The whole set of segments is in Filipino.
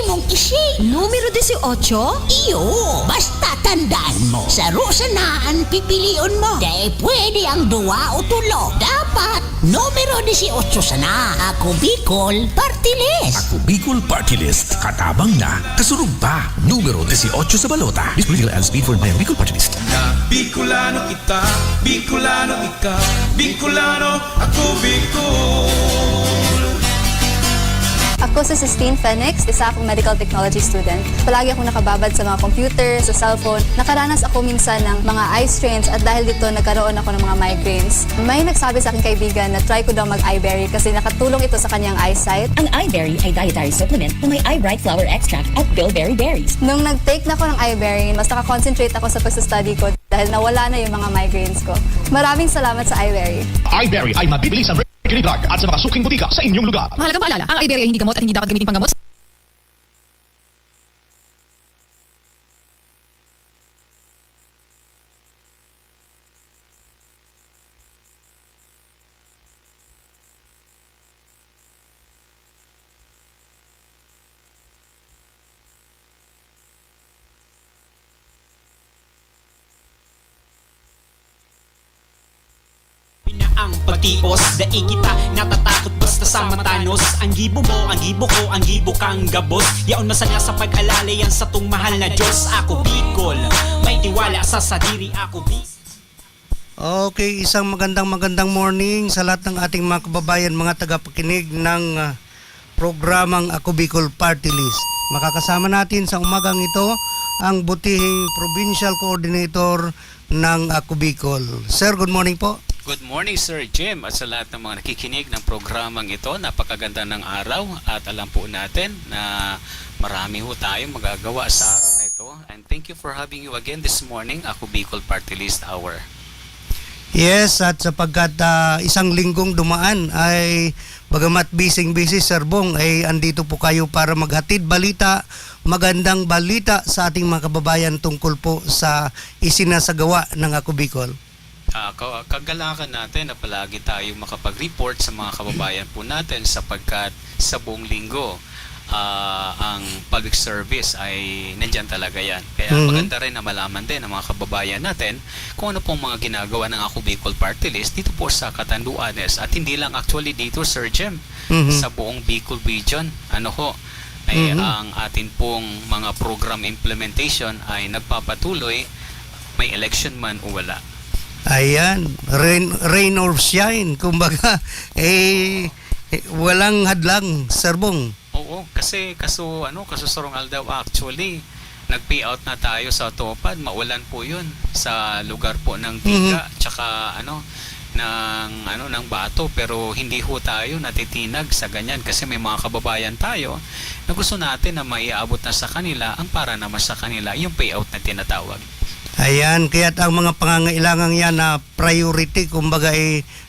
imong isip. Numero 18? Iyo, basta tandaan mo. Sa Rosanaan, pipiliun mo. Dahil pwede ang 2 o 3. Dapat, numero 18 sana. Ako Bicol, Party List. Ako Bicol Party List. Katabang na. Kasunod pa. Numero 18 sa balota. Miss Political and Speed for my Bicol Party List. Bicolano kita, Bicolano ika, Bicolano, ako Bicol. Ako si Sistine Phoenix, isa akong medical technology student. Palagi akong nakababad sa mga computer, sa cellphone. Nakaranas ako minsan ng mga eye strains at dahil dito nagkaroon ako ng mga migraines. May nagsabi sa aking kaibigan na try ko daw mag-eyeberry kasi nakatulong ito sa kanyang eyesight. Ang iBerry ay dietary supplement na may iBright flower extract at bilberry berries. Nung nag-take na ako ng eyeberry, mas nakakonsentrate ako sa pagsastudy ko dahil nawala na yung mga migraines ko. Maraming salamat sa eyeberry. iBerry ay mabibili sa Mercury Drug at sa mga suking butika sa inyong lugar. Mahalagang paalala, ang iBerry ay hindi gamot at hindi dapat gamitin panggamot. Ang patios, daig kita natatakot basta sa matanos. Ang gibo mo, ang gibo ko, ang gibo kang gabos. Yaon masaya sa pag-alala yan sa tung mahal na Diyos. Ako Bicol, may tiwala sa sadiri. Ako Bicol. Okay, isang magandang morning sa lahat ng ating mga kababayan, mga tagapakinig ng programang Ako Bicol Party List. Makakasama natin sa umagang ito ang butihing Provincial Coordinator ng Ako Bicol. Sir, good morning po. Good morning Sir Jim at sa lahat ng mga nakikinig ng programang ito. Napakaganda ng araw at alam po natin na marami ho tayong magagawa sa araw na ito. And thank you for having you again this morning, Ako Bicol Party List Hour. Yes, at sapagkat isang linggong dumaan ay bagamat busy Sir Bong ay andito po kayo para maghatid balita, magandang balita sa ating mga kababayan tungkol po sa isinasagawa ng Ako Bicol. Kagalakan natin na palagi tayo makapag-report sa mga kababayan po natin sapagkat sa buong linggo ang public service ay nandyan talaga yan. Kaya maganda rin na malaman din ng mga kababayan natin kung ano pong mga ginagawa ng Ako Bicol Party List dito po sa Catanduanes at hindi lang actually dito Sir Jem, sa buong Bicol region. Ano ho, ay ang atin pong mga program implementation ay nagpapatuloy, may election man o wala. Ayan, rain or shine, kumbaga, walang hadlang, Sir Bong. Oo, kasi kaso Sorong Aldaw actually nag-payout na tayo sa Topad, maulan po 'yun sa lugar po ng Tiga tsaka ng Bato, pero hindi ho tayo natitinag sa ganyan kasi may mga kababayan tayo na gusto natin na maiabot na sa kanila ang para naman sa kanila yung payout na tinatawag. Ayan, kaya't ang mga pangangailangan yan na priority, kumbaga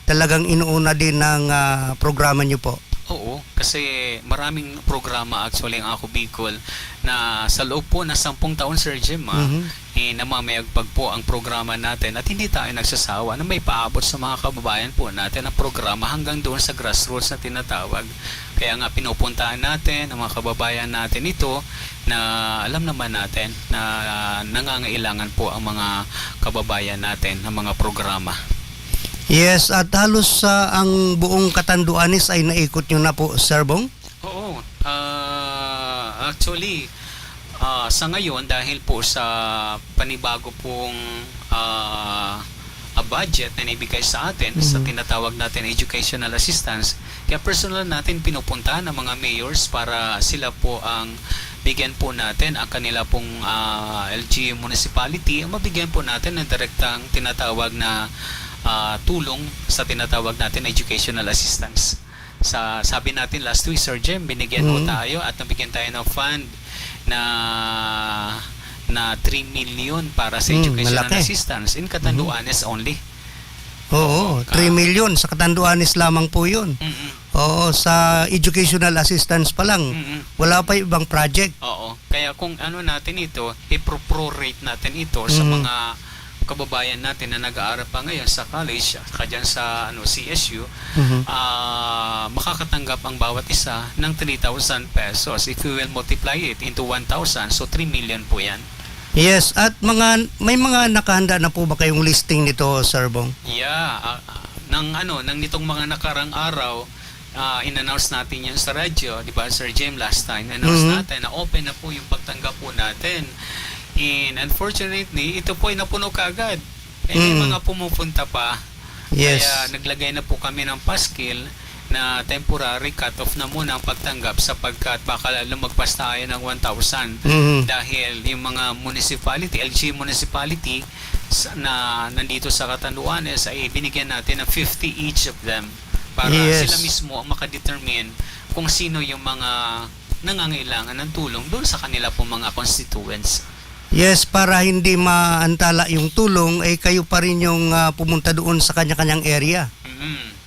talagang inuuna din ng programa nyo po. Oo, kasi maraming programa actually ang Ako Bicol na sa loob po na 10 taon Sir Jim namamayagpag po ang programa natin at hindi tayo nagsasawa na may paabot sa mga kababayan po natin ang programa hanggang doon sa grassroots na tinatawag. Kaya nga pinupuntahan natin ang mga kababayan natin ito na alam naman natin na nangangailangan po ang mga kababayan natin ng mga programa. Yes, at halos ang buong Catanduanes ay naikot nyo na po, Sir Bong? Oo, actually sa ngayon dahil po sa panibago pong budget na ibigay sa atin sa tinatawag natin educational assistance, kaya personal natin pinupuntahan ng mga mayors para sila po ang bigyan po natin ang kanila pong LGU municipality, mabigyan po natin ng direktang tinatawag na tulong sa tinatawag natin educational assistance. Sabi natin last week Sir Jem, binigyan po tayo at nabigyan tayo ng fund na 3 million para sa educational malaki. Assistance in Catanduanes only. Oo, 3 million sa Catanduanes lamang po yun. Oo, sa educational assistance pa lang. Wala pa ibang project. Oo, kaya kung ano natin ito, i-prorate natin ito sa mga kababayan natin na nag-aaral pa ngayon sa college, saka dyan sa CSU, makakatanggap ang bawat isa ng 3,000 pesos. If you will multiply it into 1,000, so 3 million po yan. Yes, at may mga nakahanda na po ba kayong listing nito, Sir Bong? Yeah, nang nitong mga nakarang araw, in-announce natin yan sa radyo, di ba, Sir James, last time, in-announce natin na open na po yung pagtanggap po natin. And unfortunately, ito po ay napuno kaagad. May mga pumupunta pa. Yes. Kaya naglagay na po kami ng paskil na temporary cut-off na muna ang pagtanggap sapagkat baka lumagpas tayo ng 1,000 dahil yung mga municipality, LG municipality na nandito sa Catanduanes ay binigyan natin ng 50 each of them para sila mismo ang makadetermine kung sino yung mga nangangailangan ng tulong doon sa kanila po mga constituents. Yes, para hindi maantala yung tulong, kayo pa rin yung pumunta doon sa kanya-kanyang area.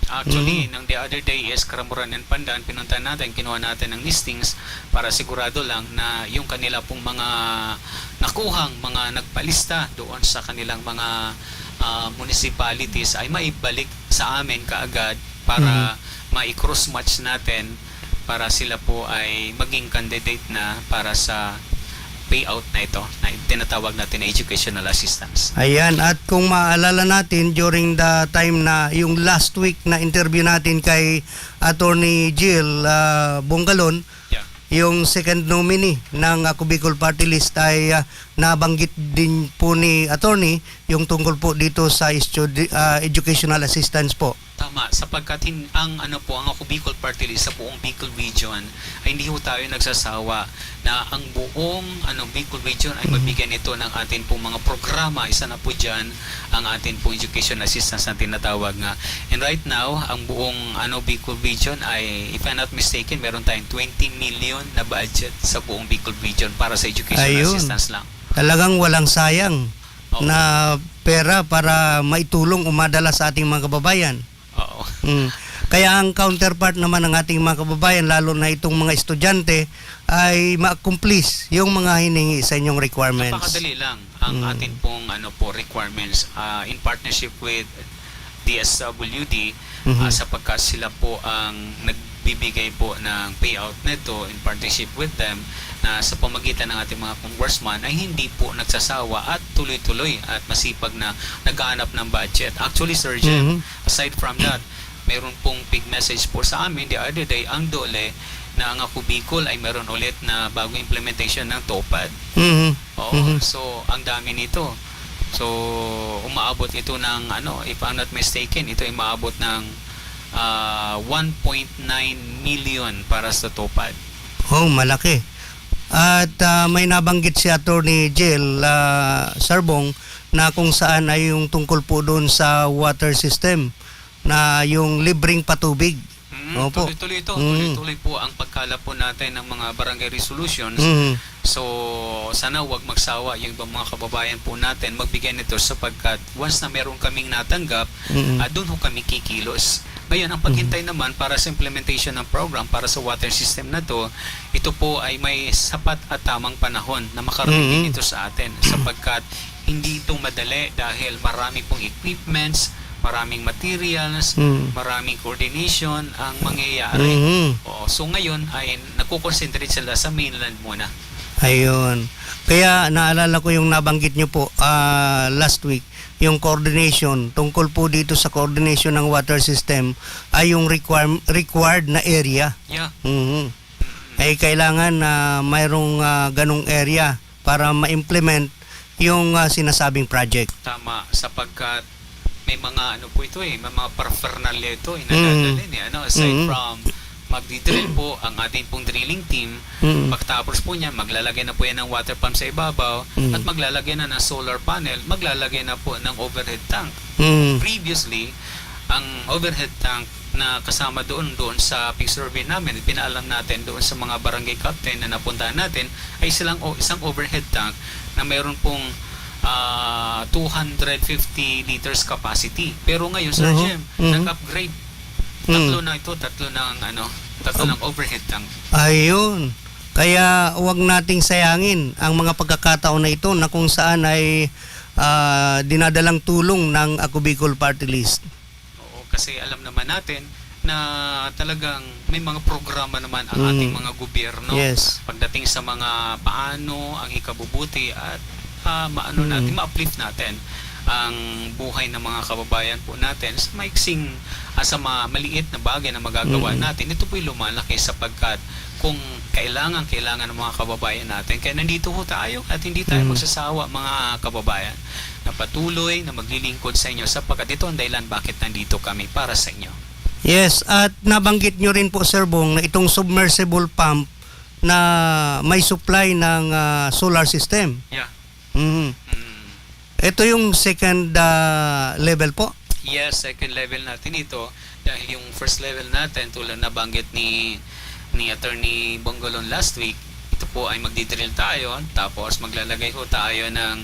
Actually, nang the other day is Karamuran and Pandan, pinunta natin, kinuha natin ng listings para sigurado lang na yung kanila pong mga nakuhang mga nagpalista doon sa kanilang mga municipalities ay maibalik sa amin kaagad para ma-cross-match natin para sila po ay maging candidate na para sa payout na ito na tinatawag natin na educational assistance. Ayan, at kung maalala natin during the time na yung last week na interview natin kay Attorney Jill Bonggalon, yung second nominee ng Ako Bicol Party List ay nabanggit din po ni Attorney yung tungkol po dito sa educational assistance po. Tama, sapagkat ang Ako Bicol Party List sa buong Bicol Region ay hindi ho tayo nagsasawa na ang buong Bicol Region ay mabigyan ito ng atin pong mga programa. Isa na po dyan ang atin pong education assistance na tinatawag nga. And right now, ang buong Bicol Region ay, if I'm not mistaken, meron tayong 20 million na budget sa buong Bicol Region para sa education assistance lang. Talagang walang sayang na pera para maitulong umadala sa ating mga kababayan. Oo. Kaya ang counterpart naman ng ating mga kababayan, lalo na itong mga estudyante, ay ma-accomplish yung mga hiningi sa inyong requirements. Napakadali lang ang atin pong requirements in partnership with DSWD sapagkat sila po ang nagbibigay po ng payout nito in partnership with them na sa pamagitan ng ating mga congressman ay hindi po nagsasawa at tuloy-tuloy at masipag na naghahanap ng budget. Actually, Sir Jim, aside from that, mayroon pong big message po sa amin the other day, ang DOLE, na ang Ako Bicol ay meron ulit na bagong implementation ng TOPAD. So ang dami nito. So umaabot ito ng if I'm not mistaken, ito ay umaabot ng 1.9 million para sa TOPAD. Oh, malaki. At may nabanggit si Attorney Jill Sarbong na kung saan ay yung tungkol po doon sa water system na yung libreng patubig. Tuloy-tuloy ito. Tuloy-tuloy po ang pagkalap po natin ng mga barangay resolutions. So, sana huwag magsawa yung ibang mga kababayan po natin magbigay nito sapagkat once na meron kaming natanggap, doon ho kami kikilos. Ngayon, ang paghintay naman para sa implementation ng program para sa water system na to, ito po ay may sapat at tamang panahon na makarating ito sa atin sapagkat hindi ito madali dahil marami pong equipments, maraming materials, maraming coordination ang mangyayari. So ngayon ay nakukonsentrate sila sa mainland muna. Ayun. Kaya naalala ko yung nabanggit nyo po last week, yung coordination, tungkol po dito sa coordination ng water system ay yung required na area. Yeah. Ay kailangan na mayroong ganong area para ma-implement yung sinasabing project. Tama, sapagkat may mga po ito may mga paraphernalia ito nadadalhin aside from magdi-drill po ang ating pong drilling team, pagtapos po niya maglalagay na po yan ng water pump sa ibabaw at maglalagay na ng solar panel, maglalagay na po ng overhead tank. Previously, ang overhead tank na kasama doon sa pig survey namin, pinaalam natin doon sa mga barangay captain na napuntahan natin ay isang overhead tank na mayroon pong 250 liters capacity. Pero ngayon, Sir Jim, nag-upgrade. Tatlo ng overhead tank. Ayun. Kaya huwag nating sayangin ang mga pagkakataon na ito na kung saan ay dinadalang tulong ng Ako Bicol Party List. Oo, kasi alam naman natin na talagang may mga programa naman ang ating mga gobyerno Yes. pagdating sa mga paano ang ikabubuti at maano natin, ma-uplift natin ang buhay ng mga kababayan po natin sa maiksing sa mga maliit na bagay na magagawa natin. Ito po'y lumalaki sapagkat kung kailangan ng mga kababayan natin. Kaya nandito ho tayo at hindi tayo magsasawa mga kababayan na patuloy na maglilingkod sa inyo sapagkat ito ang dahilan bakit nandito kami para sa inyo. Yes, at nabanggit nyo rin po, Sir Bong, na itong submersible pump na may supply ng solar system. Yeah. Ito yung second level po. Yes, second level natin ito dahil yung first level natin tulad na banggit ni Attorney Bongolon last week, ito po ay magdidrill tayo tapos maglalagay ho tayo ng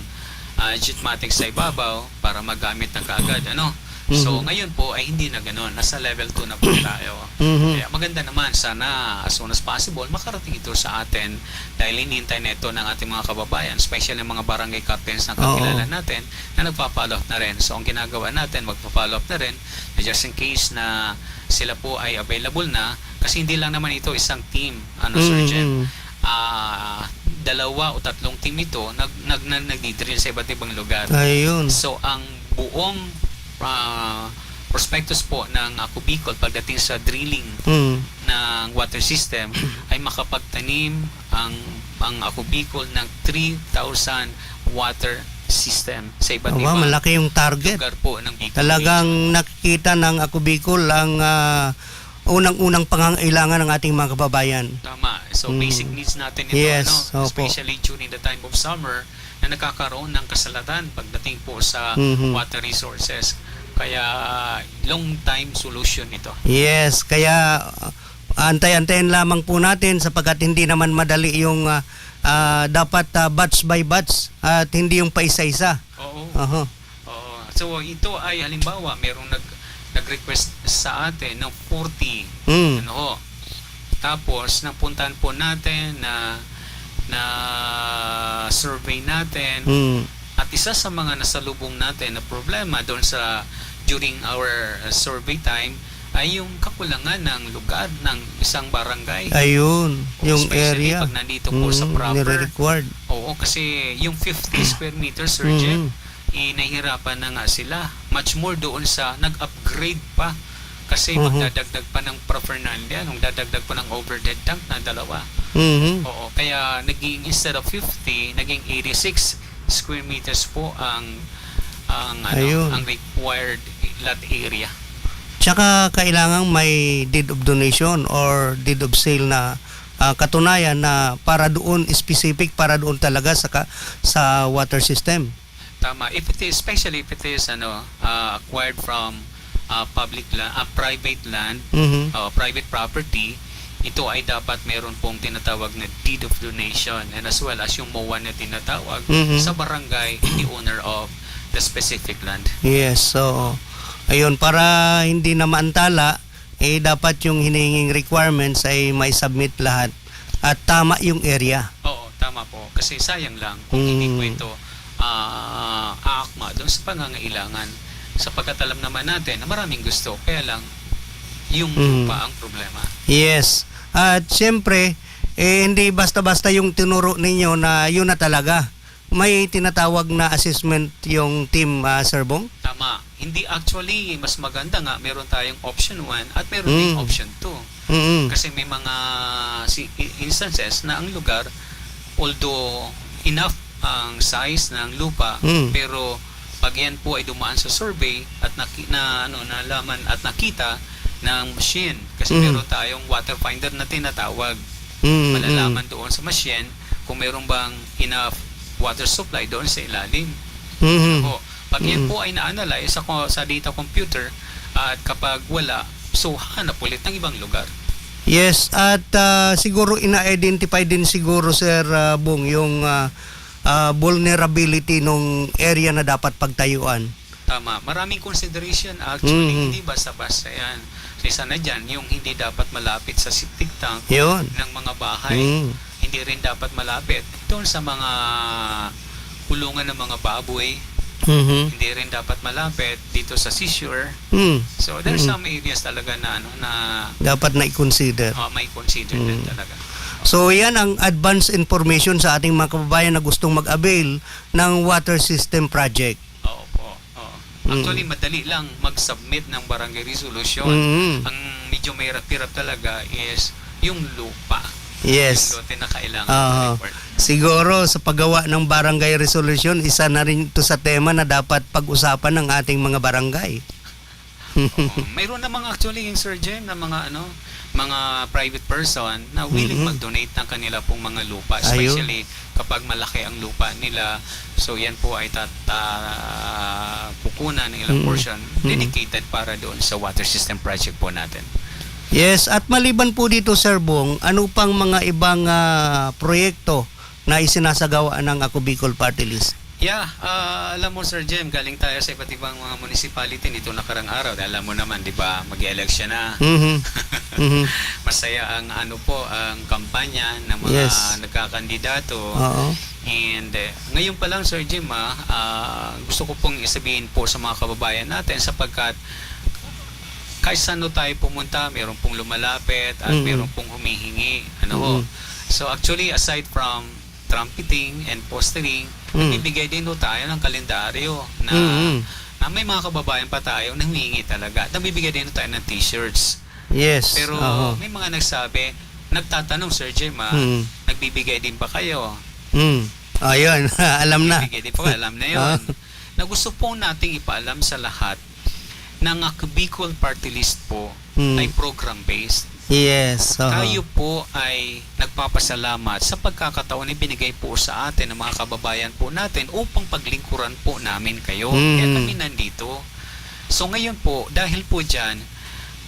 jetmatic sa ibabaw para magamit na kaagad, So ngayon po ay hindi na ganoon, nasa level 2 na po tayo. Kaya maganda naman, sana as soon as possible makarating ito sa atin dahil hinihintay na ito ng ating mga kababayan, especially ng mga barangay captains na kakilala natin na nagpa-follow up na rin. So ang ginagawa natin, magpa-follow up na rin na just in case na sila po ay available na, kasi hindi lang naman ito isang team, Sir Jen. 2 o 3 team ito nagdi-drill sa iba't ibang lugar. Ayun. So ang buong prospectus po ng Ako Bicol pagdating sa drilling ng water system ay makapagtanim ang Ako Bicol ng 3,000 water system sa iba't ibang malaki yung target. lugar po ng Bicol. Talagang nakikita ng Ako Bicol ang unang-unang pangangailangan ng ating mga kababayan. Tama. So basic needs natin ito, Yes, opo. especially during the time of summer na nakakaroon ng kasalatan pagdating po sa water resources. Kaya long time solution ito. Yes, kaya antay-antayin lamang po natin sapagkat hindi naman madali yung dapat batch by batch at hindi yung paisa-isa. Oo. So ito ay halimbawa merong nag-request sa atin ng 40. Tapos napuntahan po natin na survey natin at isa sa mga nasalubong natin na problema doon sa during our survey time ay yung kakulangan ng lugar ng isang barangay. Ayun, yung especially area pag nandito po sa proper. nire-required. Oo, kasi yung 50 square meters, Sir Jeff, nahihirapan na nga sila. Much more doon sa nag-upgrade pa. Kasi magdadagdag pa ng Fernandia, nung dadagdag pa ng overhead tank na 2. Oo, kaya naging instead of 50, naging 86 square meters po ang required lot area. Tsaka kailangan may deed of donation or deed of sale na katunayan na para doon specific, para doon talaga sa water system. Tama. Especially if it is acquired from public land, private land, private property, ito ay dapat meron pong tinatawag na deed of donation and as well as yung MOA na tinatawag sa barangay the owner of the specific land. Yes, so ayun, para hindi na maantala, dapat yung hinihinging requirements ay may submit lahat at tama yung area. Oo, tama po. Kasi sayang lang kung hindi ko ito aakma doon sa pangangailangan. Sapagkat alam naman natin na maraming gusto, kaya lang yung lupa ang problema. Yes. At siyempre, hindi basta-basta yung tinuro ninyo na yun na talaga. May tinatawag na assessment yung team, Sir Bong? Tama. Hindi actually, mas maganda nga, meron tayong option 1 at meron ding option 2. Kasi may mga instances na ang lugar, although enough ang size ng lupa, pero pag yan po ay dumaan sa survey at nalaman at nakita ng machine, kasi meron tayong water finder na tinatawag, malalaman doon sa machine kung meron bang enough water supply doon sa ilalim. Pag yan po ay na-analyze sa data computer at kapag wala, so hanap ulit ng ibang lugar. Yes, at siguro ina-identify din siguro, Sir Bong, yung vulnerability nung area na dapat pagtayuan. Tama. Maraming consideration actually, hindi basta-basta yan. Isa na dyan, yung hindi dapat malapit sa septic tank ng mga bahay. Hindi rin dapat malapit doon sa mga kulungan ng mga baboy Mhm. Hindi rin dapat malapit dito sa seashore. Mm. So there's some areas talaga na na Dapat na i-consider. may consider din talaga. So yan ang advance information sa ating mga kababayan na gustong mag-avail ng water system project. Oo po. Oo. Actually, madali lang mag-submit ng barangay resolution. Mm. Ang medyo may hirap talaga is yung lupa. Yes. Yung lote na kailangan Oo. report. Siguro sa paggawa ng barangay resolution, isa na rin ito sa tema na dapat pag-usapan ng ating mga barangay. Mayroon namang actually yung Sir Jem na mga mga private person na willing mag-donate ng kanila pong mga lupa, especially kapag malaki ang lupa nila. So yan po ay pukunan ng ilang portion dedicated para doon sa water system project po natin. Yes, at maliban po dito Sir Bong, ano pang mga ibang proyekto na isinasagawa ng Ako Bicol Party List? Yeah, alam mo Sir Jem, galing tayo sa iba't ibang mga municipality nito nakarang araw. Alam mo naman, 'di ba, mag-election na. Masaya ang ang kampanya ng mga nagkakandidato. And ngayon pa lang Sir Jem, gusto ko pong isabihin po sa mga kababayan natin sapagkat kahit saan tayo pumunta, mayroon pong lumalapit at mayroon pong humihingi. So actually, aside from trumpeting and postering, nagbibigay din tayo ng kalendaryo na may mga kababayan pa tayo na humihingi talaga. Nagbibigay din tayo ng t-shirts. Yes. Pero may mga nagsabi, nagtatanong Sir Jem, nagbibigay din ba kayo? Ayun, alam na. Nagbibigay din pa, alam na yun. Na gusto po nating ipaalam sa lahat ng Ako Bicol Party List po ay program-based. Yes. Tayo po ay nagpapasalamat sa pagkakataon na binigay po sa atin ng mga kababayan po natin upang paglingkuran po namin kayo. Kaya kami nandito. So ngayon po, dahil po dyan,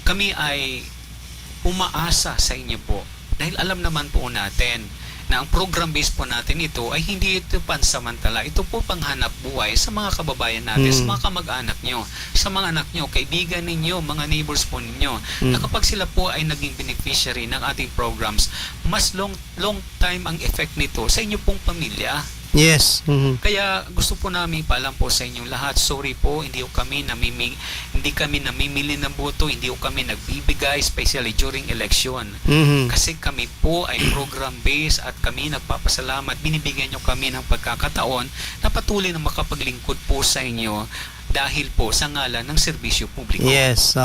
kami ay umaasa sa inyo po. Dahil alam naman po natin na ang program-based po natin ito ay hindi ito pansamantala. Ito po panghanap buhay sa mga kababayan natin, sa mga kamag-anak nyo, sa mga anak nyo, kaibigan ninyo, mga neighbors po ninyo, na kapag sila po ay naging beneficiary ng ating programs, mas long time ang effect nito sa inyo pong pamilya. Yes. Kaya gusto po namin paalam po sa inyong lahat. Sorry po, hindi kami namimili ng boto, hindi kami nagbibigay, especially during election. Kasi kami po ay program-based at kami nagpapasalamat. Binibigyan nyo kami ng pagkakataon na patuloy na makapaglingkod po sa inyo dahil po sa ngalan ng serbisyo publiko. Yes.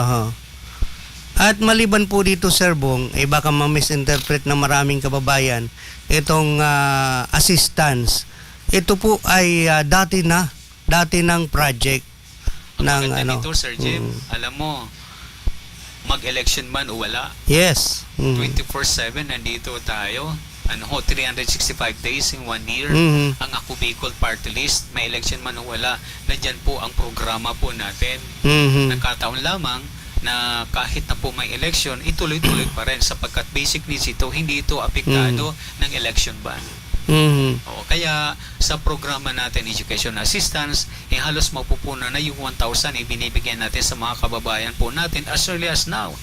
At maliban po dito Sir Bong, baka ma-misinterpret ng maraming kababayan itong assistance. Ito po ay dati ng project ng dito, Sir Jim, alam mo, mag-election man o wala. Yes. 24/7 nandito tayo. 365 days in 1 year. Ang Ako Bicol Party List, may election man o wala, nandyan po ang programa po natin. Nagkataon lamang na kahit na po may election, ituloy-tuloy pa rin sapagkat basic needs ito, hindi ito apektado ng election ban. Kaya sa programa natin Education Assistance, halos mapupuno na yung 1,000 ibinibigyan natin sa mga kababayan po natin as early as now.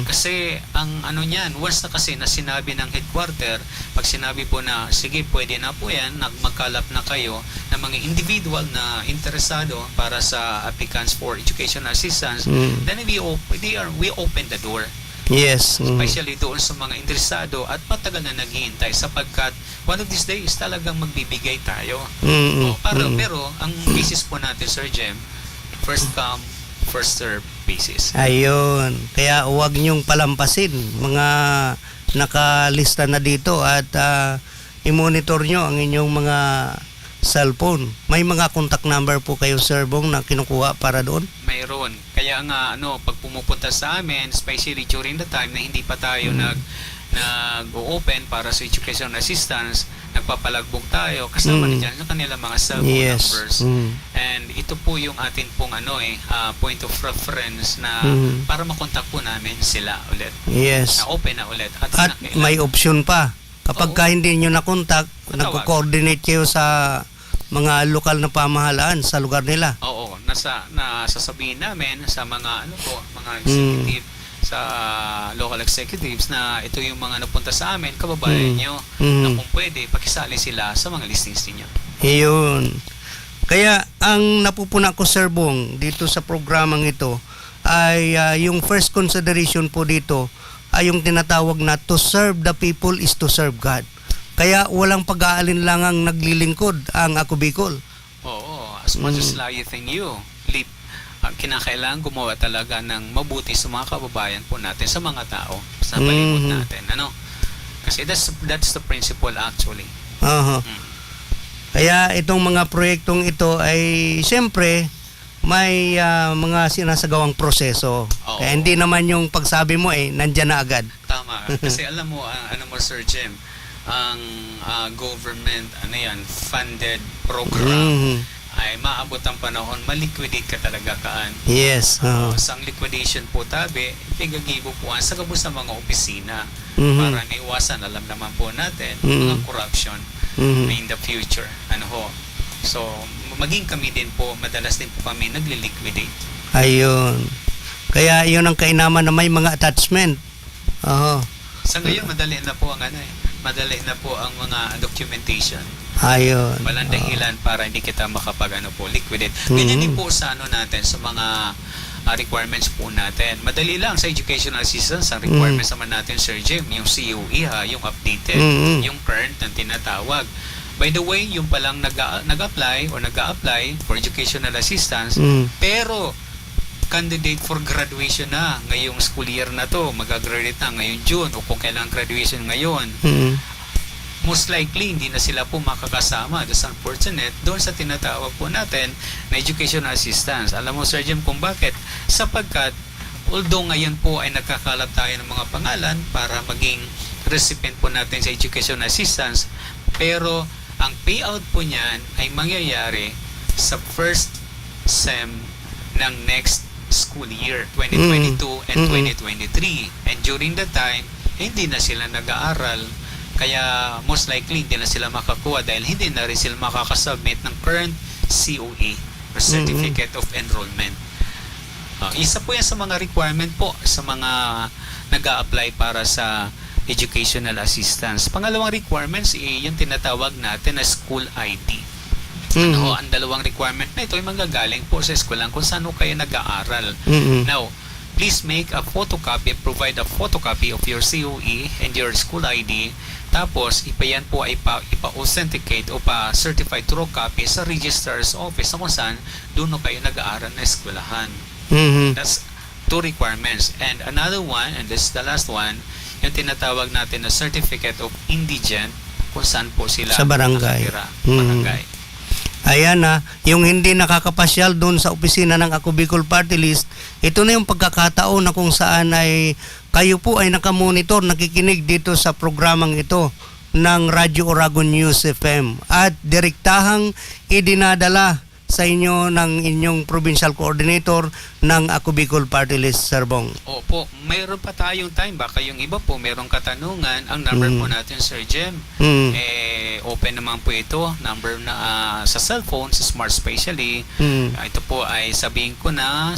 Kasi ang niyan, once na kasi na sinabi ng headquarter, pag sinabi po na sige pwede na po yan, magkalap na kayo ng mga individual na interesado para sa applicants for education assistance, then we open the door. Yes. Especially doon sa mga interesado at matagal na naghihintay sapagkat one of these days talagang magbibigay tayo. Pero ang basis po natin, Sir Jem, first come, first serve basis. Ayun. Kaya huwag niyong palampasin mga nakalista na dito at i-monitor nyo ang inyong mga cellphone. May mga contact number po kayo, Sir Bong, na kinukuha para doon? Mayroon. Kaya nga, pag pumupunta sa amin, especially during the time na hindi pa tayo nag-open para sa education assistance, nagpapalagbog tayo, kasama na dyan sa kanilang mga cellphone numbers. And ito po yung atin pong point of reference na para makontak po namin sila ulit. Yes. Na open na ulit. At may option pa. Kapag hindi nyo na-contact, nagko-coordinate kayo sa mga lokal na pamahalaan sa lugar nila. Oo, nasasabihin namin sa mga mga executive, sa local executives na ito yung mga napunta sa amin, kababayan nyo, na kung pwede, pakisali sila sa mga listings niyo. Ayun. Kaya ang napupuna ko, Sir Bong, dito sa programang ito ay yung first consideration po dito ay yung tinatawag na to serve the people is to serve God. Kaya walang pag-aalinlangang naglilingkod ang Ako Bicol. Oo, as much as lieth in you, kinakailangan gumawa talaga ng mabuti sa mga kababayan po natin, sa mga tao, sa palibot natin. Ano? Kasi that's the principle actually. Kaya itong mga proyektong ito ay siyempre may mga sinasagawang proseso. Oo. Kaya hindi naman yung pagsabi mo nandyan na agad. Tama. Kasi alam mo, Sir Jim, ang government funded program ay maabot ang panahon, maliquidate ka talaga kaan. Yes. Sa liquidation po tabi, pigagibo po sa kabus ng mga opisina para naiwasan, alam naman po natin, mga corruption in the future. So, maging kami din po, madalas din po kami nagli-liquidate. Ayun. Kaya yun ang kainaman na may mga attachment. Sa ngayon, madali na po ang mga documentation. Ayun. Walang dahilan para hindi kita liquidate. Ganyan din po sa natin, sa mga requirements po natin. Madali lang sa educational assistance, ang requirements naman natin, Sir Jim, yung COE yung updated, yung current na tinatawag. By the way, yung palang nag-apply for educational assistance, pero candidate for graduation na ngayong school year na to, mag-graduate na ngayong June, o kung kailang graduation ngayon, most likely hindi na sila po makakasama. That's unfortunate doon sa tinatawag po natin na educational assistance. Alam mo, Sir Jim, kung bakit? Sapagkat although ngayon po ay nagkakalap tayo ng mga pangalan para maging recipient po natin sa educational assistance, pero ang payout po niyan ay mangyayari sa first SEM ng next school year, 2022 and 2023. And during that time, hindi na sila nag-aaral. Kaya most likely hindi na sila makakuha dahil hindi na rin sila makakasubmit ng current COE or Certificate of Enrollment. Isa po yan sa mga requirement po sa mga nag-a-apply para sa educational assistance. Pangalawang requirements yung tinatawag natin na school ID. Ang dalawang requirement na ito ay manggagaling po sa eskwelahan kung saan kayo nag-aaral. Now, please make a photocopy, provide a photocopy of your COE and your school ID. Tapos, ipayan po ay ipa-authenticate o pa-certified true copy sa registrar's office na kung saan doon kayo nag-aaral na eskwelahan. That's two requirements. And another one, and this is the last one, yung tinatawag natin na certificate of indigent kung saan po sila sa barangay. nakatira. Barangay. Ayan yung hindi nakakapasyal doon sa opisina ng Ako Bicol Party List, ito na yung pagkakataon na kung saan ay kayo po ay nakamonitor, nakikinig dito sa programang ito ng Radyo Oragon News FM at direktahang idinadala sa inyo ng inyong provincial coordinator ng Ako Bicol Party List, Sir Bong. Opo, mayroon pa tayong time. Baka yung iba po, mayroong katanungan. Ang number po natin, Sir Jem, open naman po ito. Number na sa cellphone, sa smart especially. Ito po ay sabihin ko na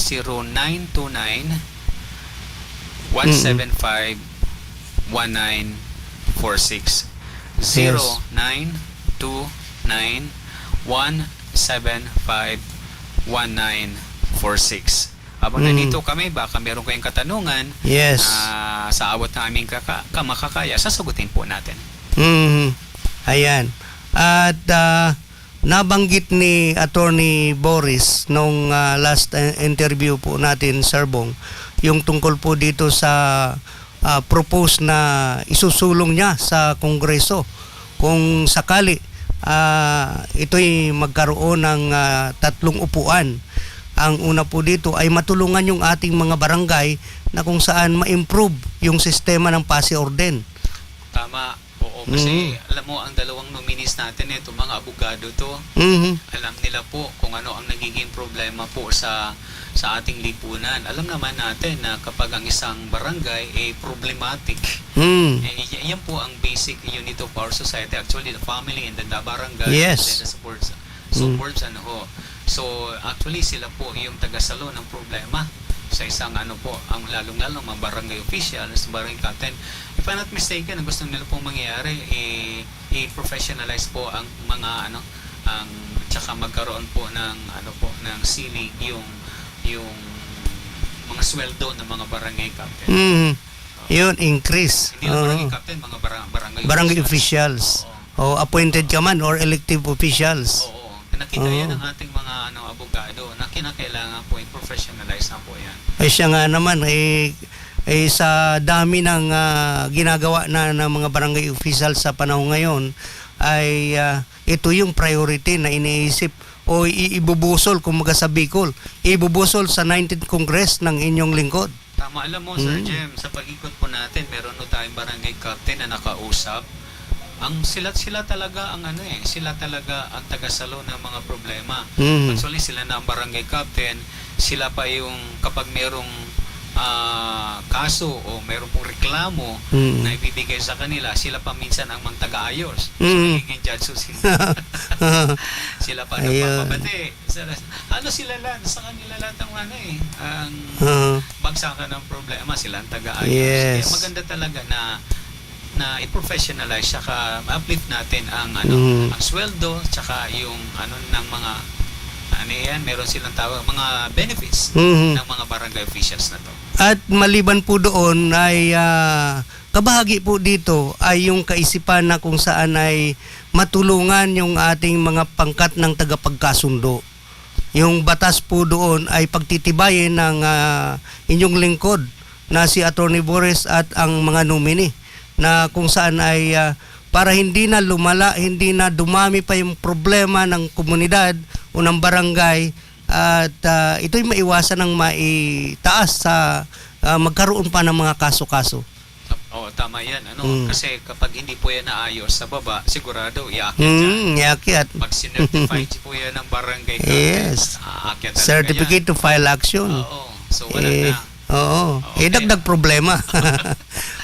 0929-175-1946. 0929-175-1946. Habang nandito kami, baka meron kayong katanungan, sa awat ng aming makakaya, sasagutin po natin. Ayan. At nabanggit ni Attorney Boris nung last interview po natin, Sir Bong, yung tungkol po dito sa propose na isusulong niya sa Kongreso kung sakali ito'y magkaroon ng 3 upuan. Ang una po dito ay matulungan yung ating mga barangay na kung saan ma-improve yung sistema ng pasi-orden. Tama. Oo, kasi alam mo, ang dalawang nominees natin ito, mga abogado to, alam nila po kung ano ang nagiging problema po sa ating lipunan. Alam naman natin na kapag ang isang barangay ay problematic, yan po ang basic unit of our society. Actually, the family and the barangay, and then the supports So, actually, sila po yung tagasalo ng problema sa isang ang lalong-lalong mga barangay official, sa barangay captain. If I'm not mistaken, ang gusto nila pong mangyayari, i-professionalize po ang mga ang tsaka magkaroon po ng ng ceiling yung mga sweldo ng mga barangay captain. Yun, increase. Hindi na barangay captain, mga Barangay officials. O appointed ka man or elective officials. Oo. Nakita yan ng ating mga abogado na kinakailangan po i-professionalize na po yan. Ay siya nga naman, sa dami ng ginagawa na ng mga barangay officials sa panahon ngayon, ay ito yung priority na iniisip o ibubusol, kumaga sa Bicol, ibubusol sa 19th Congress ng inyong lingkod. Tama, alam mo, Sir Jem, sa pag-ikot po natin, meron po tayong barangay captain na nakausap. Sila talaga ang sila talaga ang tagasalo ng mga problema. Actually, sila na ang barangay captain, sila pa yung kapag merong kaso o meron pong reklamo na ibibigay sa kanila, sila pa minsan ang taga-ayos. So, nagiging judge sila. Sila pa nagpapabati. Sila lang, sa kanila lahat ang bagsakan ng problema, sila ang taga-ayos. Yes. Kaya maganda talaga na i-professionalize, saka ma-uplift natin ang ang sweldo, tsaka yung ng mga meron silang tawag mga benefits ng mga barangay officials na to. At maliban po doon ay kabahagi po dito ay yung kaisipan na kung saan ay matulungan yung ating mga pangkat ng tagapagkasundo. Yung batas po doon ay pagtitibayin ng inyong lingkod na si Attorney Boris at ang mga nominee, na kung saan ay para hindi na lumala, hindi na dumami pa yung problema ng komunidad o ng barangay, at ito'y maiwasan ng maitaas sa magkaroon pa ng mga kaso-kaso. Oo, tama yan. Kasi kapag hindi po yan naayos sa baba, sigurado iakyat yan. Iakyat. Pag sinertify po yan ng barangay captain, yes. aakyat talaga Certificate yan. to file action. Oo. So, wala na. Oo. Okay. Dagdag problema.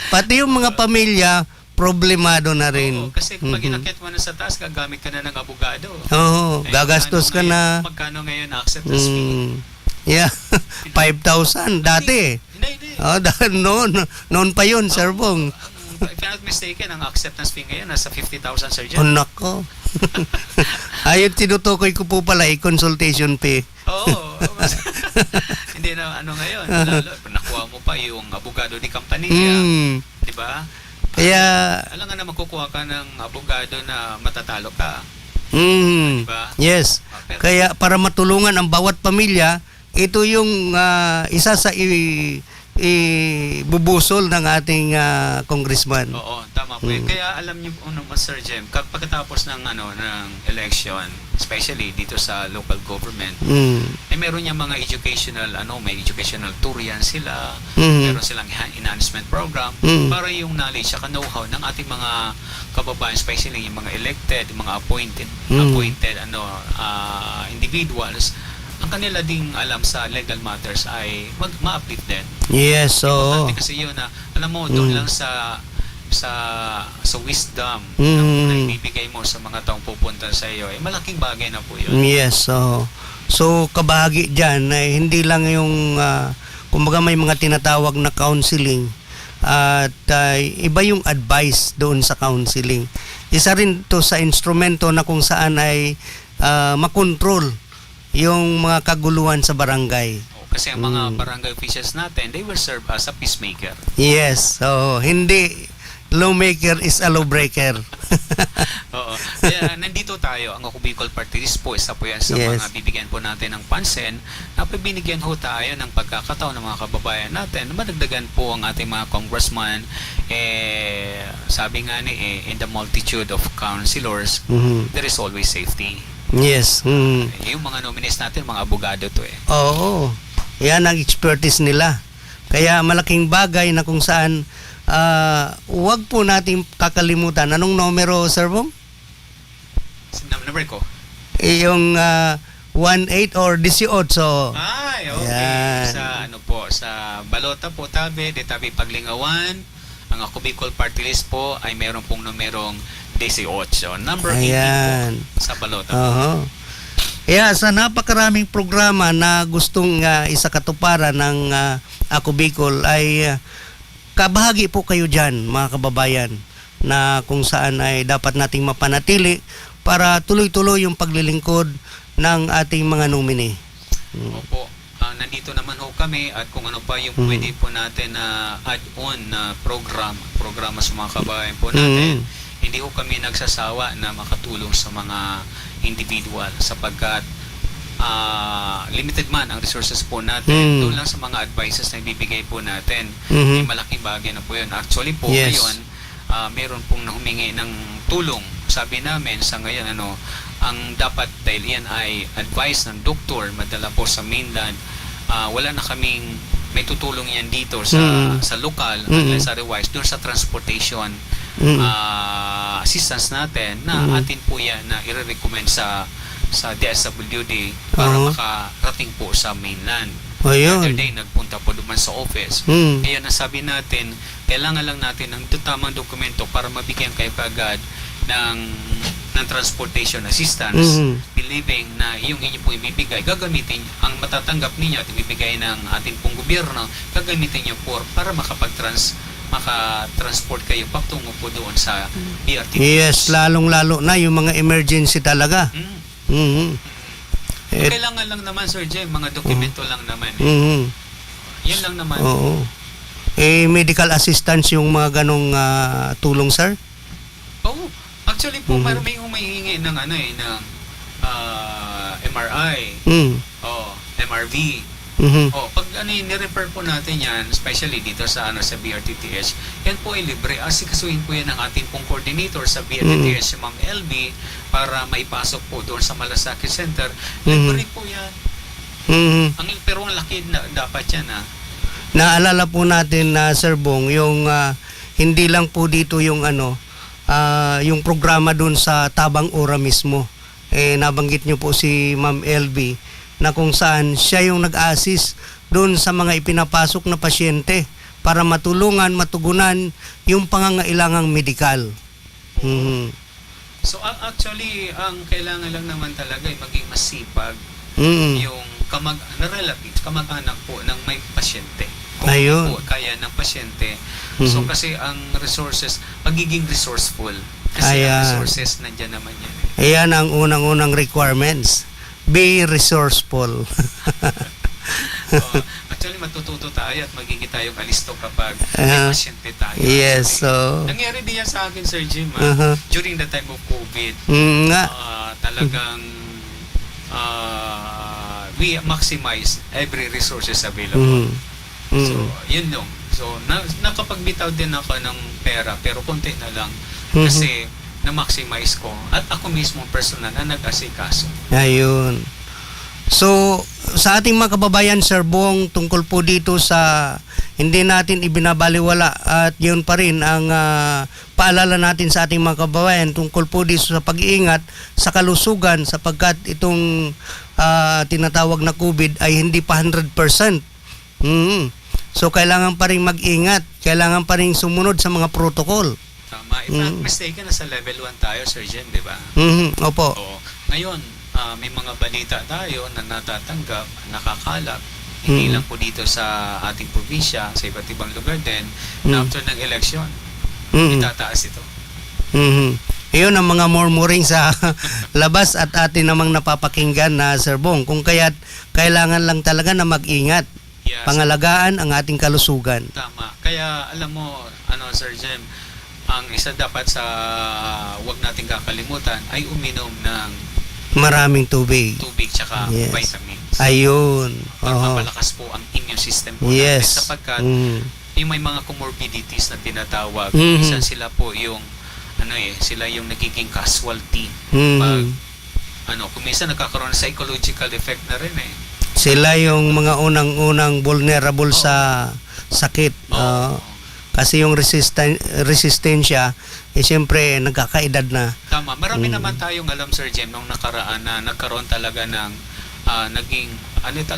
Pati yung mga pamilya, problemado na rin. Oo, kasi pag inakyat mo na sa taas, gagamit ka na ng abogado. Oo, gagastos ka na. Magkano ngayon acceptance fee? Yeah, 5,000 dati. Hindi. Noon pa yun, Sir Bong. If I'm not mistaken, ang acceptance fee ngayon nasa 50,000, Sir Jem. Nako. Ayun, tinutukoy ko po pala, consultation fee. Oo. Hindi na ngayon. Lalo, nakuha mo pa yung abogado ni Campanilla. Di ba? Kaya alam nga na magkukuha ka ng abogado na matatalo ka. Diba? Yes. Kaya para matulungan ang bawat pamilya, ito yung isa sa ibubusol ng ating congressman. Oo, tama po. Kaya alam niyo po naman, Sir Jem, pagkatapos ng ng election, especially dito sa local government, meron niya mga educational may educational tour yan sila. Meron silang enhancement program para yung knowledge at know-how ng ating mga kababayan, especially yung mga elected, mga appointed individuals, ang kanila ding alam sa legal matters ay ma-uplift din. Yes, so importante kasi yun na alam mo doon lang sa wisdom na ibibigay mo sa mga taong pupunta sa iyo, malaking bagay na po yun. Yes, so kabahagi dyan hindi lang yung kumbaga may mga tinatawag na counseling, at iba yung advice doon sa counseling. Isa rin to sa instrumento na kung saan ay makontrol yung mga kaguluhan sa barangay. Kasi ang mga barangay officials natin, they will serve as a peacemaker. Yes, so hindi lawmaker is a lawbreaker. Oo. Kaya nandito tayo, ang Ako Bicol Party List po, isa po yan sa mga bibigyan po natin ng pansin, na binigyan ho tayo ng pagkakataon ng mga kababayan natin, madagdagan po ang ating mga congressman. Sabi nga in the multitude of councilors, there is always safety. Yes. Yung mga nominees natin, mga abogado to Oo. Yan ang expertise nila. Kaya malaking bagay na kung saan huwag po natin kakalimutan. Anong numero, Sir Bong? Number ko? Yung 18 or 18. Ay, okay. Yan. Sa balota po tabi Paglingawan, ang Ako Bicol Party List po ay meron pong numerong 18. Number 18 po sa balota. Kaya sa napakaraming programa na gustong isakatuparan ng Ako Bicol ay kabahagi po kayo dyan, mga kababayan, na kung saan ay dapat nating mapanatili para tuloy-tuloy yung paglilingkod ng ating mga nominee. Opo. Nandito naman ho kami at kung ano pa yung pwede po natin na add-on na programa sa mga kabayan po natin. Hindi ho kami nagsasawa na makatulong sa mga individual sapagkat limited man ang resources po natin. Doon lang sa mga advices na ibibigay po natin. Malaking bagay na po yun. Actually po ngayon, meron pong humingi ng tulong. Sabi namin sa ngayon, ang dapat dahil yan ay advice ng doktor, madala po sa mainland, wala na kaming may tutulong yan dito sa lokal, unless otherwise, doon sa transportation assistance natin na atin po yan na i-recommend sa DSWD para makarating po sa mainland. Other day, nagpunta po duman sa office. Kaya nasabi natin, kailangan lang natin ng tamang dokumento para mabigyan kayo kaagad ng transportation assistance, believing na yung inyo pong ibibigay, gagamitin, ang matatanggap ninyo at ibibigay ng ating pong gobyerno, gagamitin nyo po para makatransport kayo patungo po doon sa BRT. Yes, lalong-lalo na yung mga emergency talaga. Kailangan lang naman, Sir Jem, mga dokumento lang naman. Yan lang naman. Medical assistance yung mga ganong tulong, sir? Oo. Actually po, may humihingi ng MRI, MRV. Pag ni-refer po natin yan, especially dito sa BRTTH, yan po ay libre. Asikasuhin po yan ng ating pong coordinator sa BRTTH, si Ma'am LB, para maipasok po doon sa Malasakit Center. Libre po yan. Pero ang laki na dapat yan. Naalala po natin na Sir Bong, yung hindi lang po dito yung yung programa doon sa Tabang Ora mismo. Nabanggit nyo po si Ma'am LB na kung saan siya yung nag-assist doon sa mga ipinapasok na pasyente para matulungan, matugunan yung pangangailangang medikal. So actually, ang kailangan lang naman talaga ay maging masipag yung kamag-anak po ng may pasyente. Kung Ayun. po kaya ng pasyente. So kasi ang resources, magiging resourceful. Kasi ang resources nandiyan naman yan. Ayan ang unang-unang requirements. Be resourceful. Actually, matututo tayo at magiging tayong alisto kapag may pasyente tayo. Yes, so... Nangyari din yan sa akin, Sir Jim. During the time of COVID, talagang we maximize every resources available. So, yun lang. So, nakapagbitaw din ako ng pera, pero konti na lang. Kasi, na-maximize ko. At ako mismo personal na nag-asikaso. Ayun. So, sa ating mga kababayan, Sir Bong, tungkol po dito sa hindi natin ibinabaliwala at yun pa rin ang paalala natin sa ating mga kababayan tungkol po dito sa pag-iingat sa kalusugan sapagkat itong tinatawag na COVID ay hindi pa 100%. So, kailangan pa rin mag-ingat. Kailangan pa rin sumunod sa mga protocol. Tama. If not mistaken, nasa level 1 tayo, Sir Jen, di ba? Opo. Ngayon, may mga balita tayo na natatanggap, nakakalat. Hindi lang po dito sa ating probinsya, sa iba't ibang lugar din, na after ng election, itataas ito. Iyon ang mga murmuring sa labas at atin namang napapakinggan na Sir Bong. Kung kaya't kailangan lang talaga na mag-ingat. Yes. Pangalagaan ang ating kalusugan. Tama. Kaya alam mo, Sir Jem, ang isa dapat sa wag nating kakalimutan ay uminom ng maraming tubig. Tubig tsaka vitamins. Ayun. Para mapalakas po ang immune system po natin. Sapagkat yung may mga comorbidities na tinatawag, isa sila po yung sila yung nagiging casualty. Pag kung minsan nagkakaroon ng psychological effect na rin Sila yung mga unang-unang vulnerable sa sakit. Kasi yung resistensya, siyempre nagkakaedad na. Tama. Marami naman tayong alam, Sir Jem, nung nakaraan na nagkaroon talaga ng naging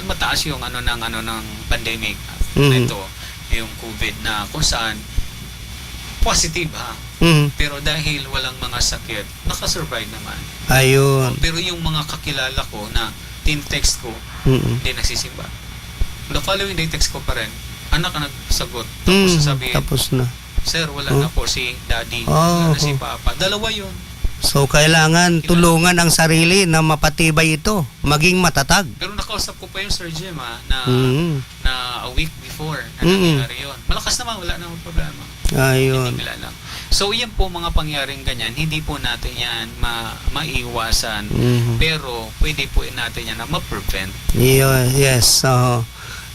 mataas yung ng pandemic ito, yung COVID na kung saan positive pero dahil walang mga sakit, nakasurvive naman. Ayun. Pero yung mga kakilala ko na text ko, hindi nagsisimba. The following day text ko pa rin, anak ka nagsagot. Tapos sasabihin, tapos na. Sir, wala na po si daddy, wala na si papa. Dalawa yun. So kailangan tulungan ang sarili na mapatibay ito, maging matatag. Pero nakausap ko pa yung Sir Jim na Mhm. na a week before na Mm-mm. nangyari yun. Malakas naman, wala namang problema. Ayun. Hindi lang. So yan po mga pangyaring ganyan, hindi po natin yan maiwasan. Mhm. Pero pwede po natin yan na ma-prevent. Yes.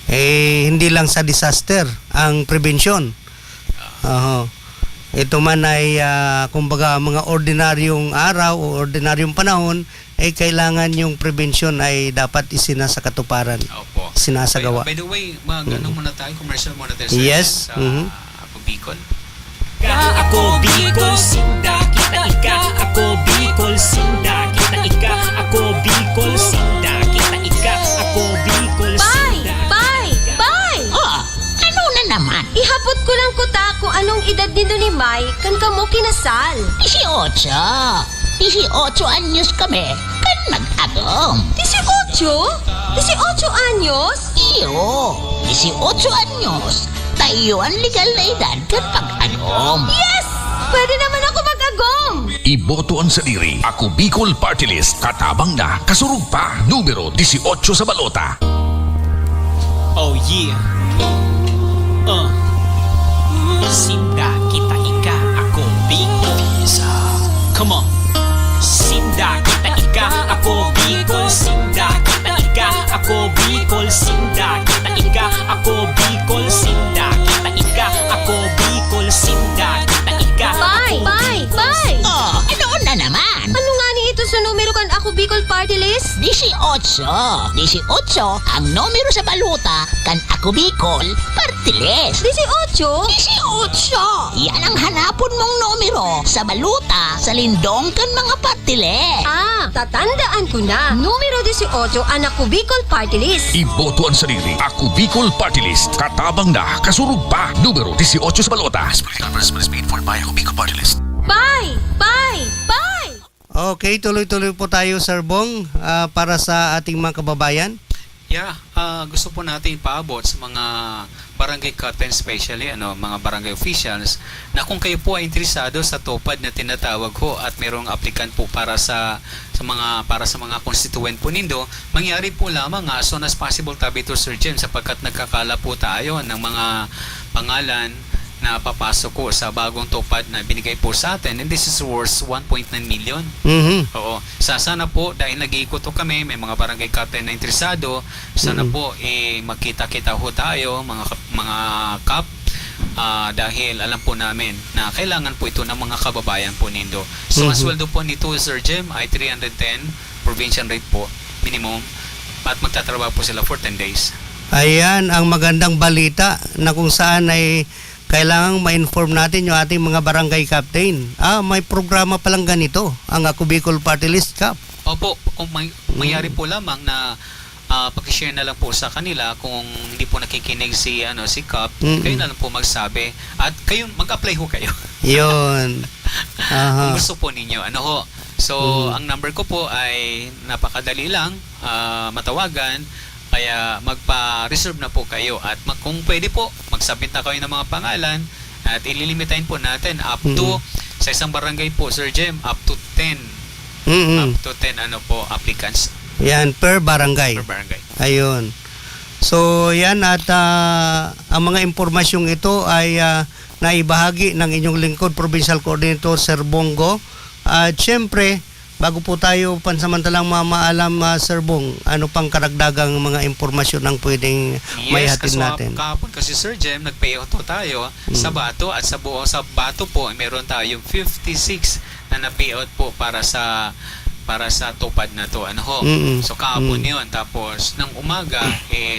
Hindi lang sa disaster ang prevention. Ito man ay kumbaga mga ordinaryong araw o ordinaryong panahon ay kailangan yung prevention ay dapat isinasakatuparan. Opo. Sinasagawa. By the way, ano muna tayo, commercial muna tayo Yes. sa Ako Bicol. Ako Bicol, sinda kita ika. Ako Bicol, sinda kita ika. Ako Bicol, sinda kita ika. Ako Bicol, Bay! sinda. Bay! Bay! Oh, ano na naman? Ihapot ko lang kuta kung anong edad nito ni May kan kamo kinasal. 18. 18 anyos kami. Kan mag-agom. 18? 18 anyos? Iyo, 18 anyos. Tayo ang legal na edad kan pag-agom. Yes! Pwede naman ako mag-agom! Iboto ang sadiri. Ako Bicol Party List. Katabang na. Kasurug pa. Numero 18 sa balota. Oh yeah. Sinda kita ika. Ako Bicol. Come on. Sinda kita ika. Ako Bicol. Sinda kita ika. Ako Bicol. Sinda kita ika. Ako Bicol. Sinda kita ika. Ako Bicol. Sinda kita ika. Bay! Bay! Bay! Oh, ano na naman? Ano nga ni ito sa numero kan Ako Bicol Party List? 18. 18 ang numero sa baluta kan Ako Bicol Party List. 18? 18! Yan ang hanapon mong numero sa baluta sa lindong kan mga party list. Tatandaan ko na. Numero 18 ang Ako Bicol Party List. Iboto ang sarili. Ako Bicol Party List. Katabang na. Kasurug pa. Numero 18 sa balota. Paid for by Ako Bicol Party List. Bay! Bay! Bay! Okay, tuloy-tuloy po tayo, Sir Bong, para sa ating mga kababayan. Yeah, gusto po natin ipaabot sa mga barangay captain, especially mga barangay officials, na kung kayo po ay interesado sa tupad na tinatawag ho at mayroong applicant po para sa mga constituent po nindo, mangyari po lamang as soon as possible, tabi to Sir Jim, sapagkat nagkakala po tayo ng mga pangalan na papasok ko sa bagong tupad na binigay po sa atin, and this is worth 1.9 million. Mhm. Oo. Sana po, dahil nag-iikot ho kami, may mga barangay captain na interesado, sana po magkita-kita ho tayo, mga kap, dahil alam po namin na kailangan po ito ng mga kababayan po nindo. So, ang sweldo po nito, Sir Jim, ay 310, provincial rate po, minimum, at magtatrabaho po sila for 10 days. Ayan ang magandang balita na kung saan ay kailangang ma-inform natin yung ating mga barangay captain. May programa palang ganito, ang Ako Bicol Party List Cup. Opo, kung mangyari po lamang na pakishare na lang po sa kanila kung hindi po nakikinig si Kap, kayo na lang po magsabi at kayo mag-apply ho kayo. Yun. Kung gusto po ninyo. So, ang number ko po ay napakadali lang, matawagan. Kaya magpa-reserve na po kayo at kung pwede po, magsubmit na kayo ng mga pangalan at ililimitahin po natin up to sa isang barangay po, Sir Jem, up to 10 up to 10 applicants. Yan, per barangay. Per barangay. Ayun. So, yan at ang mga impormasyong ito ay naibahagi ng inyong lingkod, Provincial Coordinator Sir Bongo. At syempre, bago po tayo pansamantalang mamaalam, Sir Bong, ano pang karagdagang mga impormasyon ang pwedeng maihatid natin? Yes, kahapon kasi Sir Jem, nag-payout po tayo sa Bato at sa Bato po, meron tayong 56 na na-payout po para sa tupad na to. So kahapon yun. Tapos ng umaga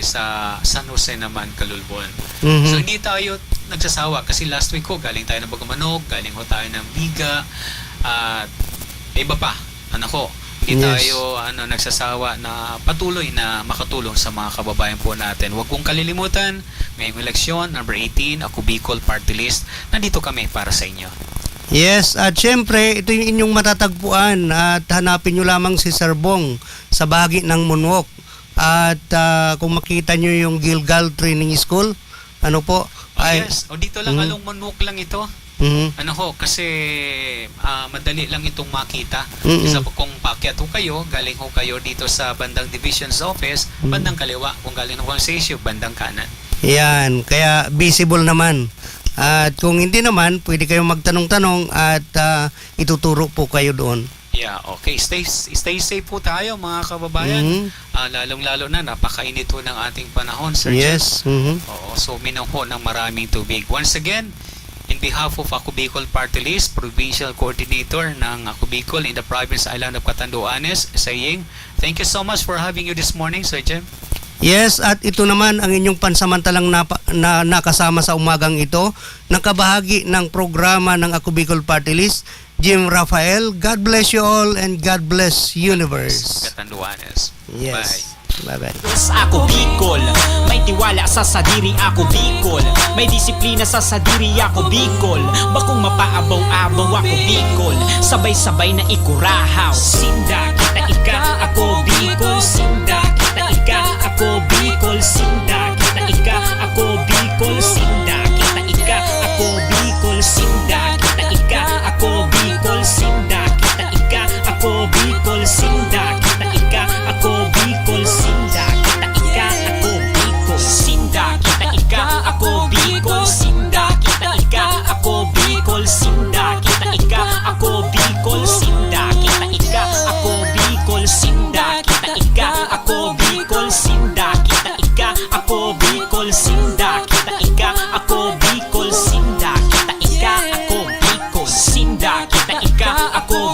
sa San Jose naman, Calulbon. So hindi tayo nagsasawa kasi last week ko galing tayo ng Bagamanok, galing ho tayo ng Biga at iba pa. Hindi tayo nagsasawa na patuloy na makatulong sa mga kababayan po natin. Huwag kong kalilimutan, ngayong eleksyon, number 18, Ako Bicol Party List. Nandito kami para sa inyo. Yes, at syempre, ito yung inyong matatagpuan at hanapin nyo lamang si Sir Bong sa bahagi ng Munwok. At kung makita nyo yung Gilgal Training School, Yes, dito lang, along Munwok lang ito. Mhm. Ano ho, kasi madali lang itong makita. Mm-mm. Isa po, kung paakyat ho kayo, galing ho kayo dito sa bandang division's office, bandang kaliwa. Kung galing ho kayo sa issue, bandang kanan. Yan, kaya visible naman. At kung hindi naman, pwede kayong magtanong-tanong at ituturo po kayo doon. Yeah, okay. Stay safe po tayo mga kababayan. Lalong-lalo na, napakainit ho ng ating panahon, Sir Yes. Jem. Oo, so uminom ho ng maraming tubig. Once again, in behalf of Ako Bicol Party List, Provincial Coordinator ng Ako Bicol in the Province Island of Catanduanes, saying, thank you so much for having you this morning, Sir Jem. Yes, at ito naman ang inyong pansamantalang nakasama sa umagang ito, nakabahagi ng programa ng Ako Bicol Party List, Jim Rafael. God bless you all and God bless universe. Catanduanes. Yes. Bye-bye. Ako Bicol, may tiwala sa sadiri ako Bicol, may disiplina sa sadiri ako Bicol, bakong mapaabaw-abaw ako Bicol, sabay-sabay na ikurahaw. Sinda kita ika ako Bicol, sinda